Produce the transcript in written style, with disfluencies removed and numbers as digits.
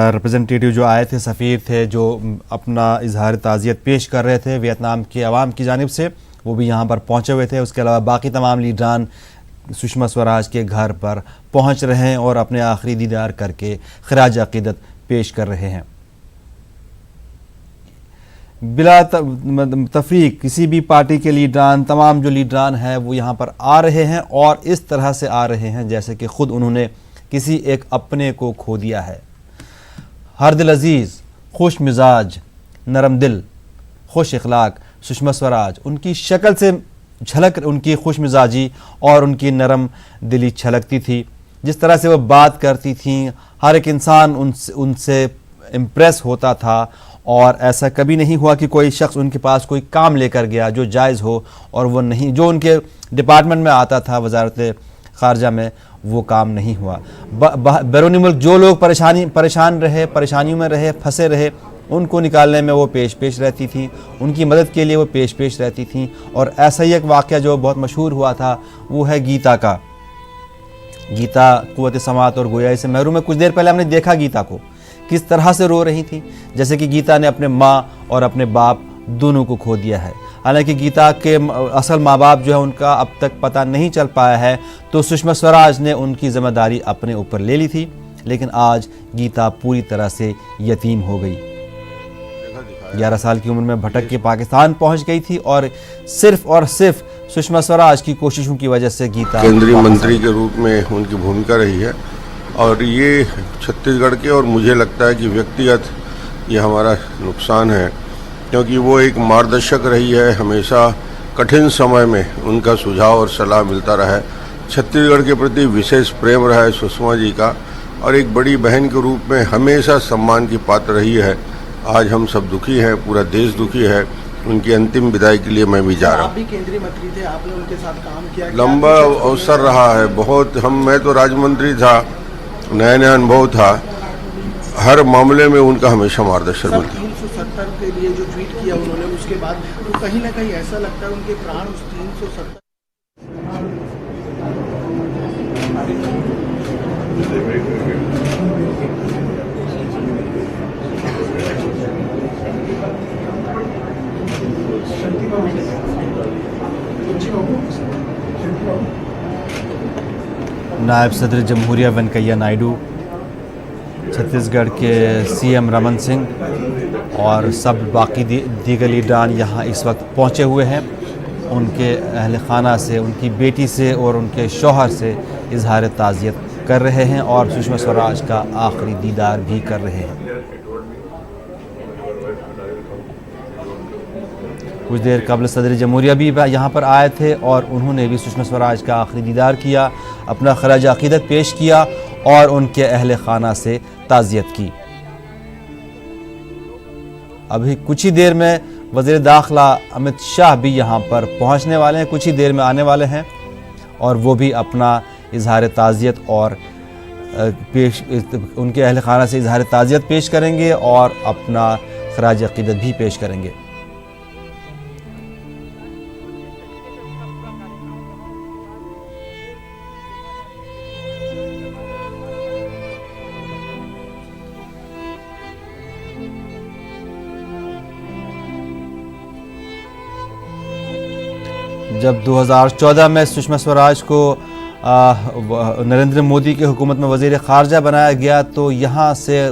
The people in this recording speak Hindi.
रिप्रेजेंटेटिव जो आए थे, सफ़ीर थे, जो अपना इजहार ताज़ियत पेश कर रहे थे वियतनाम के अवाम की जानिब से, वो भी यहाँ पर पहुँचे हुए थे। उसके अलावा बाकी तमाम लीडरान सुषमा स्वराज के घर पर पहुँच रहे हैं और अपने आखिरी दीदार करके खराज अक़ीदत पेश कर रहे हैं। बिला तफरीक किसी भी पार्टी के लीडरान, तमाम जो लीडरान हैं वो यहाँ पर आ रहे हैं और इस तरह से आ रहे हैं जैसे कि ख़ुद उन्होंने किसी एक अपने को खो दिया है। हर दिल अजीज़, खुश मिजाज, नरम दिल, खुश अखलाक सुषमा स्वराज, उनकी शक्ल से झलक उनकी खुश मिजाजी और उनकी नरम दिली छलकती थी। जिस तरह से वो बात करती थी, हर एक इंसान उनसे इम्प्रेस होता था और ऐसा कभी नहीं हुआ कि कोई शख्स उनके पास कोई काम लेकर गया जो जायज़ हो और वो नहीं, जो उनके डिपार्टमेंट में आता था वजारत ख़ारजा में, वो काम नहीं हुआ। बैरूनी मुल्क जो लोग परेशान रहे, परेशानियों में रहे, फंसे रहे, उनको निकालने में वो पेश रहती थी, उनकी मदद के लिए वो पेश रहती थी। और ऐसा ही एक वाक़या जो बहुत मशहूर हुआ था वो है गीता का। गीता क़ुव्वत समात और गोयाई से महरूम है। कुछ देर पहले हमने देखा गीता को किस तरह से रो रही थी, जैसे कि गीता ने अपने माँ और अपने बाप दोनों को खो दिया है। हालांकि गीता के असल माँ बाप जो है उनका अब तक पता नहीं चल पाया है, तो सुषमा स्वराज ने उनकी ज़िम्मेदारी अपने ऊपर ले ली थी, लेकिन आज गीता पूरी तरह से यतीम हो गई। 11 साल की उम्र में भटक के पाकिस्तान पहुंच गई थी और सिर्फ सुषमा स्वराज की कोशिशों की वजह से गीता केंद्रीय मंत्री के रूप में उनकी भूमिका रही है। और ये छत्तीसगढ़ के और मुझे लगता है कि व्यक्तिगत ये हमारा नुकसान है, क्योंकि वो एक मार्गदर्शक रही है। हमेशा कठिन समय में उनका सुझाव और सलाह मिलता रहा है। छत्तीसगढ़ के प्रति विशेष प्रेम रहा है सुषमा जी का और एक बड़ी बहन के रूप में हमेशा सम्मान की पात्र रही है। आज हम सब दुखी हैं, पूरा देश दुखी है। उनकी अंतिम विदाई के लिए मैं भी जा रहा हूँ। आप भी केंद्रीय मंत्री थे, आपने उनके साथ काम किया? लंबा अवसर रहा है बहुत। मैं तो राज्य मंत्री था, नया अनुभव था। हर मामले में उनका हमेशा मार्गदर्शन मिलता। 370 के लिए जो ट्वीट किया उन्होंने, उसके बाद तो कहीं ना कहीं ऐसा लगता है उनके प्राण उस 370 नायब सदर जमहूरिया वेंकैया नायडू, छत्तीसगढ़ के सीएम रमन सिंह और सब बाकी दीगर लीडरान यहाँ इस वक्त पहुँचे हुए हैं। उनके अहल खाना से, उनकी बेटी से और उनके शौहर से इजहार ताज़ियत कर रहे हैं और सुषमा स्वराज का आखिरी दीदार भी कर रहे हैं। कुछ देर कबल सदर जमहूरिया भी यहाँ पर आए थे और उन्होंने भी सुषमा स्वराज का आखिरी दीदार किया, अपना खराज अक़ीदत पेश किया और उनके अहल खाना से ताज़ियत की। अभी कुछ ही देर में वज़ीर दाखिला अमित शाह भी यहाँ पर पहुँचने वाले हैं, कुछ ही देर में आने वाले हैं और वो भी अपना इजहार ताज़ियत और उनके अहल खाना से इजहार ताज़ियत पेश करेंगे और अपना खराज अक़ीदत भी पेश करेंगे। जब 2014 में सुषमा स्वराज को नरेंद्र मोदी की हुकूमत में वज़ीर ख़ारजा बनाया गया तो यहाँ से